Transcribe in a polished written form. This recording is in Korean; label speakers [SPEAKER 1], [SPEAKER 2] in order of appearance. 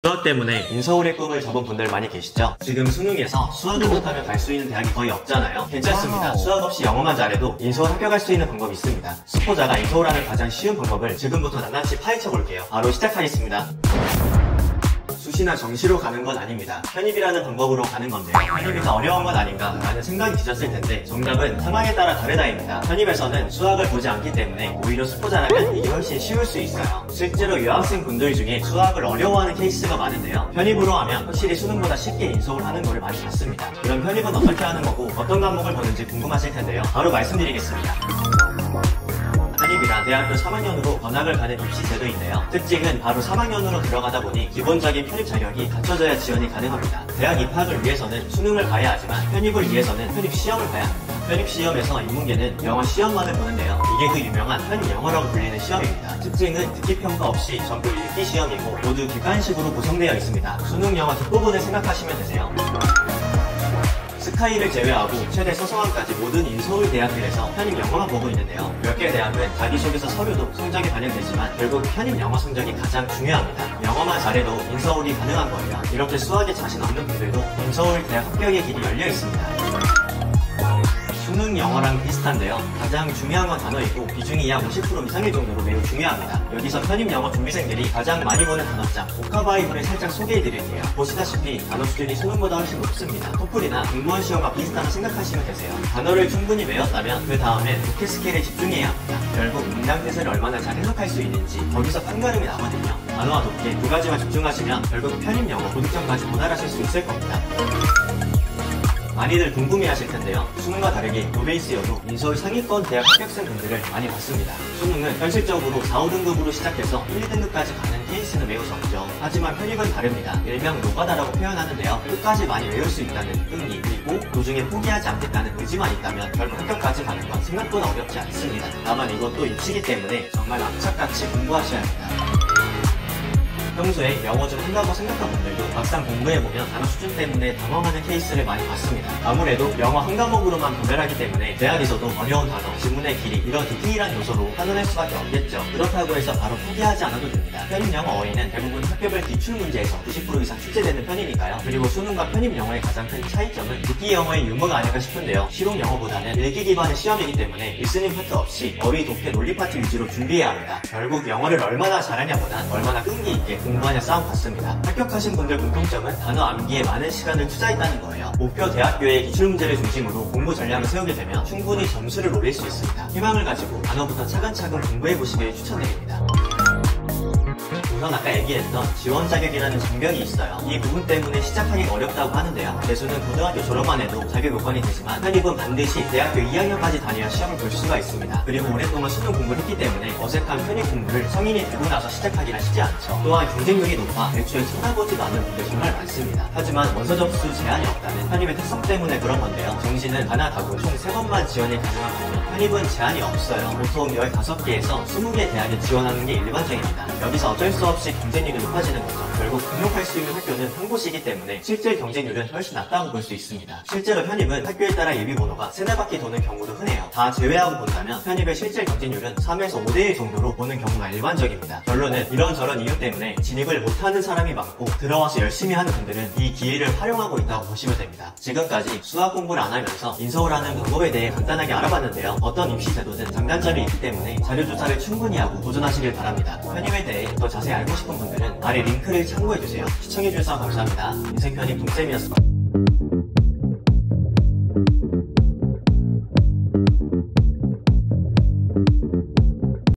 [SPEAKER 1] 수학 때문에 인서울의 꿈을 접은 분들 많이 계시죠? 지금 수능에서 수학을 못하면 갈 수 있는 대학이 거의 없잖아요. 괜찮습니다. 수학 없이 영어만 잘해도 인서울 합격할 수 있는 방법이 있습니다. 수포자가 인서울하는 가장 쉬운 방법을 지금부터 낱낱이 파헤쳐 볼게요. 바로 시작하겠습니다. 수시나 정시로 가는 건 아닙니다. 편입이라는 방법으로 가는 건데요. 편입이 더 어려운 건 아닌가 라는 생각이 드셨을 텐데 정답은 상황에 따라 다르다입니다. 편입에서는 수학을 보지 않기 때문에 오히려 수포자라면 이게 훨씬 쉬울 수 있어요. 실제로 유학생 분들 중에 수학을 어려워하는 케이스가 많은데요. 편입으로 하면 확실히 수능보다 쉽게 인서울 하는 거를 많이 봤습니다. 그럼 편입은 어떻게 하는 거고 어떤 과목을 보는지 궁금하실 텐데요. 바로 말씀드리겠습니다. 편입이란 대학교 3학년으로 전학을 가는 입시 제도인데요. 특징은 바로 3학년으로 들어가다 보니 기본적인 편입 자격이 갖춰져야 지원이 가능합니다. 대학 입학을 위해서는 수능을 봐야 하지만 편입을 위해서는 편입 시험을 봐야 합니다. 편입 시험에서 인문계는 영어 시험만을 보는데요. 이게 그 유명한 편입 영어라고 불리는 시험입니다. 특징은 듣기 평가 없이 전부 읽기 시험이고 모두 객관식으로 구성되어 있습니다. 수능 영어 뒷부분을 생각하시면 되세요. 스카이를 제외하고 최대 서성함까지 모든 인서울 대학들에서 편입 영어만 보고 있는데요. 몇 개 대학은 자기소개서 서류도 성적이 반영되지만 결국 편입 영어 성적이 가장 중요합니다. 영어만 잘해도 인서울이 가능한 거예요. 이렇게 수학에 자신 없는 분들도 인서울 대학 합격의 길이 열려 있습니다. 수능 영어랑 비슷한데요. 가장 중요한 건 단어이고 비중이 약 50% 이상일 정도로 매우 중요합니다. 여기서 편입 영어 준비생들이 가장 많이 보는 단어장 보카바이브를 살짝 소개해드릴게요. 보시다시피 단어 수준이 수능보다 훨씬 높습니다. 토플이나 공무원 시험과 비슷하다 생각하시면 되세요. 단어를 충분히 외웠다면 그 다음에 독해 스킬에 집중해야 합니다. 결국 문장 뜻을 얼마나 잘 해석할 수 있는지 거기서 판가름이 나거든요. 단어와 독해 두 가지만 집중하시면 결국 편입 영어 고득점까지 도달하실 수 있을 겁니다. 많이들 궁금해하실 텐데요. 수능과 다르게 노베이스여도 인서울 상위권 대학 합격생분들을 많이 봤습니다. 수능은 현실적으로 4, 5등급으로 시작해서 1등급까지 가는 케이스는 매우 적죠. 하지만 편입은 다릅니다. 일명 노가다라고 표현하는데요. 끝까지 많이 외울 수 있다는 끈기, 그리고 도중에 포기하지 않겠다는 의지만 있다면 결국 합격까지 가는 건 생각보다 어렵지 않습니다. 다만 이것도 입시기 때문에 정말 악착같이 공부하셔야 합니다. 평소에 영어 좀 한다고 생각한 분들도 막상 공부해보면 단어 수준 때문에 당황하는 케이스를 많이 봤습니다. 아무래도 영어 한 과목으로만 분별하기 때문에 대학에서도 어려운 단어, 지문의 길이 이런 디테일한 요소로 판단할 수밖에 없겠죠. 그렇다고 해서 바로 포기하지 않아도 됩니다. 편입 영어 어휘는 대부분 학교별 기출 문제에서 90% 이상 출제되는 편이니까요. 그리고 수능과 편입 영어의 가장 큰 차이점은 듣기 영어의 유무가 아닐까 싶은데요. 실용 영어보다는 읽기 기반의 시험이기 때문에 리스닝 파트 없이 어휘, 독해, 논리 파트 위주로 준비해야 합니다. 결국 영어를 얼마나 잘하냐보단 얼마나 끈기 있게 공부하냐 싸움 같습니다. 합격하신 분들 공통점은 단어 암기에 많은 시간을 투자했다는 거예요. 목표 대학교의 기출문제를 중심으로 공부 전략을 세우게 되면 충분히 점수를 올릴 수 있습니다. 희망을 가지고 단어부터 차근차근 공부해보시길 추천드립니다. 우선 아까 얘기했던 지원 자격이라는 장벽이 있어요. 이 부분 때문에 시작하기가 어렵다고 하는데요. 재수는 고등학교 졸업만 해도 자격 요건이 되지만 편입은 반드시 대학교 2학년까지 다녀야 시험을 볼 수가 있습니다. 그리고 오랫동안 수능 공부를 했기 때문에 어색한 편입 공부를 성인이 되고 나서 시작하기는 쉽지 않죠. 또한 경쟁률이 높아 애초에 쳐다보지도 않는 분들 정말 많습니다. 하지만 원서 접수 제한이 없다는 편입의 특성 때문에 그런 건데요. 정시는 하나 가고 총 3번만 지원이 가능한 반면 편입은 제한이 없어요. 보통 15개에서 20개 대학에 지원하는 게 일반적입니다. 여기서 어쩔 수 없이 경쟁률이 높아지는 거죠. 결국 등록할 수 있는 학교는 한 곳이기 때문에 실제 경쟁률은 훨씬 낮다고 볼 수 있습니다. 실제로 편입은 학교에 따라 예비번호가 3-4바퀴 도는 경우도 흔해요. 다 제외하고 본다면 편입의 실제 경쟁률은 3에서 5대1 정도로 보는 경우가 일반적입니다. 결론은 이런저런 이유 때문에 진입을 못하는 사람이 많고 들어와서 열심히 하는 분들은 이 기회를 활용하고 있다고 보시면 됩니다. 지금까지 수학 공부를 안 하면서 인서울하는 방법에 대해 간단하게 알아봤는데요. 어떤 입시 제도든 장단점이 있기 때문에 자료조사를 충분히 하고 도전하시길 바랍니다. 편입에 대해 더 자세히 알고 싶은 분들은 아래 링크를 참고해주세요. 시청해주셔서 감사합니다. 인생편입 동쌤이었습니다.